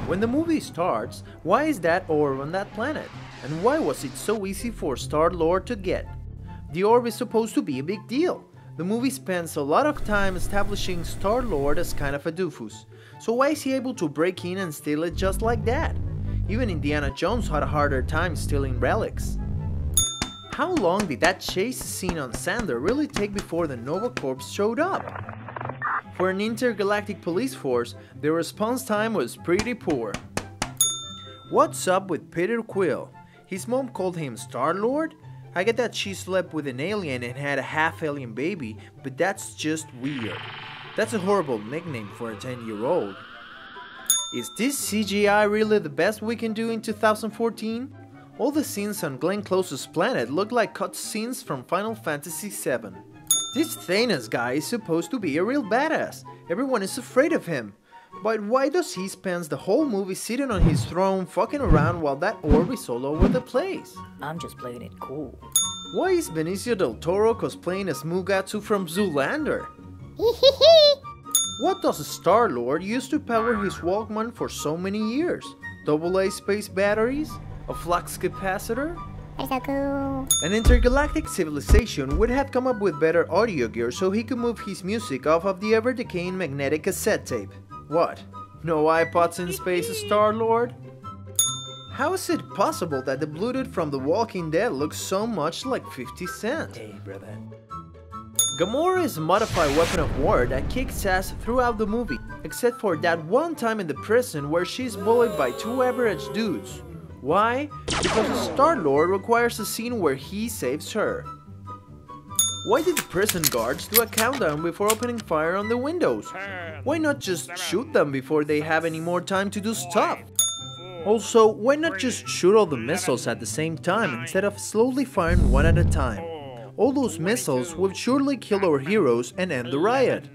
When the movie starts, why is that orb on that planet? And why was it so easy for Star-Lord to get? The orb is supposed to be a big deal. The movie spends a lot of time establishing Star-Lord as kind of a doofus. So why is he able to break in and steal it just like that? Even Indiana Jones had a harder time stealing relics. How long did that chase scene on Sander really take before the Nova Corps showed up? For an intergalactic police force, the response time was pretty poor. What's up with Peter Quill? His mom called him Star-Lord? I get that she slept with an alien and had a half-alien baby, but that's just weird. That's a horrible nickname for a 10-year-old. Is this CGI really the best we can do in 2014? All the scenes on Glenn Close's planet look like cut scenes from Final Fantasy VII. This Thanos guy is supposed to be a real badass. Everyone is afraid of him. But why does he spend the whole movie sitting on his throne fucking around while that orb is all over the place? I'm just playing it cool. Why is Benicio del Toro cosplaying as Mugatsu from Zoolander? What does Star-Lord use to power his Walkman for so many years? AA space batteries? A flux capacitor? That's so cool. An intergalactic civilization would have come up with better audio gear so he could move his music off of the ever-decaying magnetic cassette tape. What? No iPods in space, Star-Lord? How is it possible that the blue dude from The Walking Dead looks so much like 50 Cent? Hey, brother. Gamora is a modified weapon of war that kicks ass throughout the movie, except for that one time in the prison where she's bullied by two average dudes. Why? Because Star-Lord requires a scene where he saves her. Why did the prison guards do a countdown before opening fire on the windows? Why not just shoot them before they have any more time to do stuff? Also, why not just shoot all the missiles at the same time instead of slowly firing one at a time? All those missiles would surely kill our heroes and end the riot.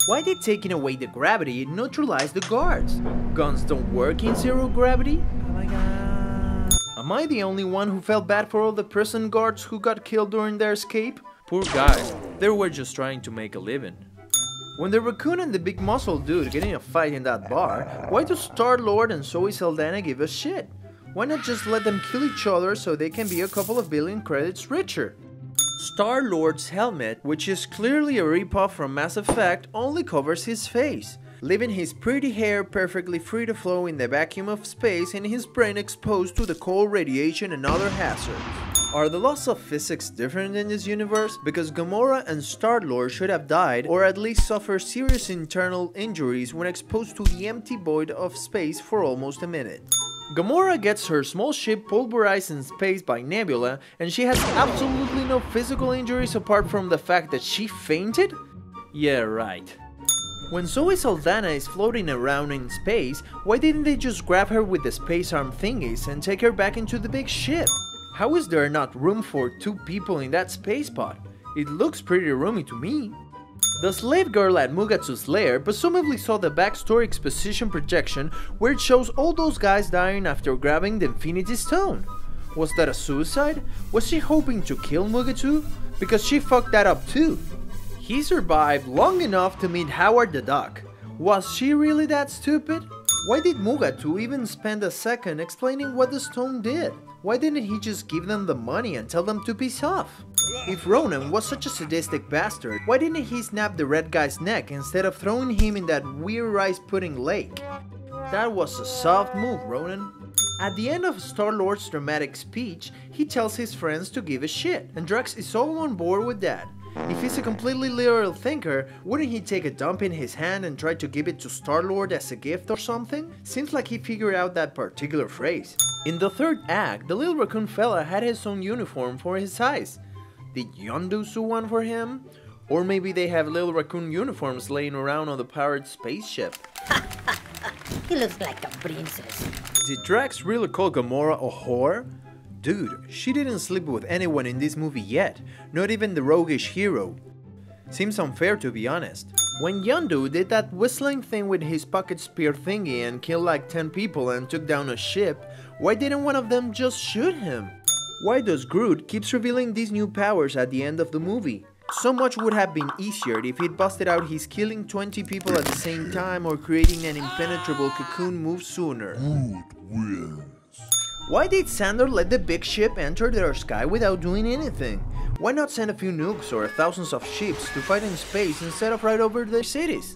Why did taking away the gravity neutralize the guards? Guns don't work in zero gravity? Oh my god. Am I the only one who felt bad for all the prison guards who got killed during their escape? Poor guys, they were just trying to make a living. When the raccoon and the big muscle dude get in a fight in that bar, why do Star-Lord and Zoe Saldana give a shit? Why not just let them kill each other so they can be a couple of billion credits richer? Star-Lord's helmet, which is clearly a ripoff from Mass Effect, only covers his face, leaving his pretty hair perfectly free to flow in the vacuum of space and his brain exposed to the cold radiation and other hazards. Are the laws of physics different in this universe? Because Gamora and Star-Lord should have died or at least suffer serious internal injuries when exposed to the empty void of space for almost a minute. Gamora gets her small ship pulverized in space by Nebula and she has absolutely no physical injuries apart from the fact that she fainted? Yeah, right. When Zoe Saldana is floating around in space, why didn't they just grab her with the space arm thingies and take her back into the big ship? How is there not room for two people in that space pod? It looks pretty roomy to me. The slave girl at Mugatsu's lair presumably saw the backstory exposition projection where it shows all those guys dying after grabbing the Infinity Stone. Was that a suicide? Was she hoping to kill Mugatsu? Because she fucked that up too. He survived long enough to meet Howard the Duck. Was she really that stupid? Why did Mugatsu even spend a second explaining what the stone did? Why didn't he just give them the money and tell them to piss off? If Ronan was such a sadistic bastard, why didn't he snap the red guy's neck instead of throwing him in that weird rice pudding lake? That was a soft move, Ronan. At the end of Star-Lord's dramatic speech, he tells his friends to give a shit, and Drax is all on board with that. If he's a completely literal thinker, wouldn't he take a dump in his hand and try to give it to Star-Lord as a gift or something? Seems like he figured out that particular phrase. In the third act, the little raccoon fella had his own uniform for his size. Did Yondu sew one for him? Or maybe they have little raccoon uniforms laying around on the pirate spaceship. He looks like a princess. Did Drax really call Gamora a whore? Dude, she didn't sleep with anyone in this movie yet, not even the roguish hero. Seems unfair to be honest. When Yondu did that whistling thing with his pocket spear thingy and killed like 10 people and took down a ship, why didn't one of them just shoot him? Why does Groot keeps revealing these new powers at the end of the movie? So much would have been easier if he'd busted out his killing 20 people at the same time or creating an impenetrable cocoon move sooner. Why did Sandor let the big ship enter their sky without doing anything? Why not send a few nukes or thousands of ships to fight in space instead of right over their cities?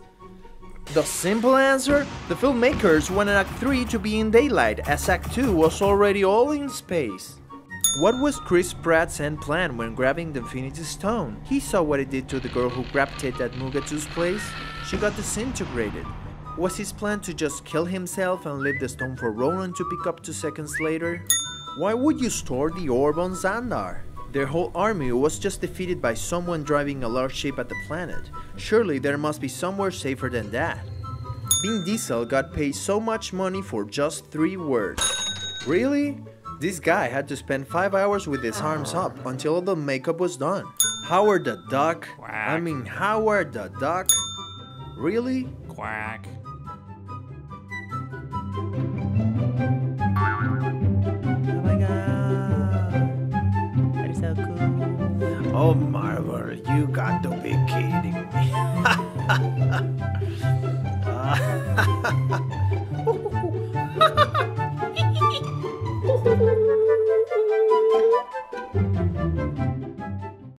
The simple answer? The filmmakers wanted Act 3 to be in daylight, as Act 2 was already all in space. What was Chris Pratt's end plan when grabbing the Infinity Stone? He saw what it did to the girl who grabbed it at Mugatu's place. She got disintegrated. Was his plan to just kill himself and leave the stone for Ronan to pick up 2 seconds later? Why would you store the orb on Xandar? Their whole army was just defeated by someone driving a large ship at the planet. Surely there must be somewhere safer than that. Vin Diesel got paid so much money for just 3 words. Really? This guy had to spend 5 hours with his arms up until all the makeup was done. Howard the Duck? I mean Howard the Duck? Really? Quack. Oh my god. That is so cool. Oh Marvel, you got to be kidding me.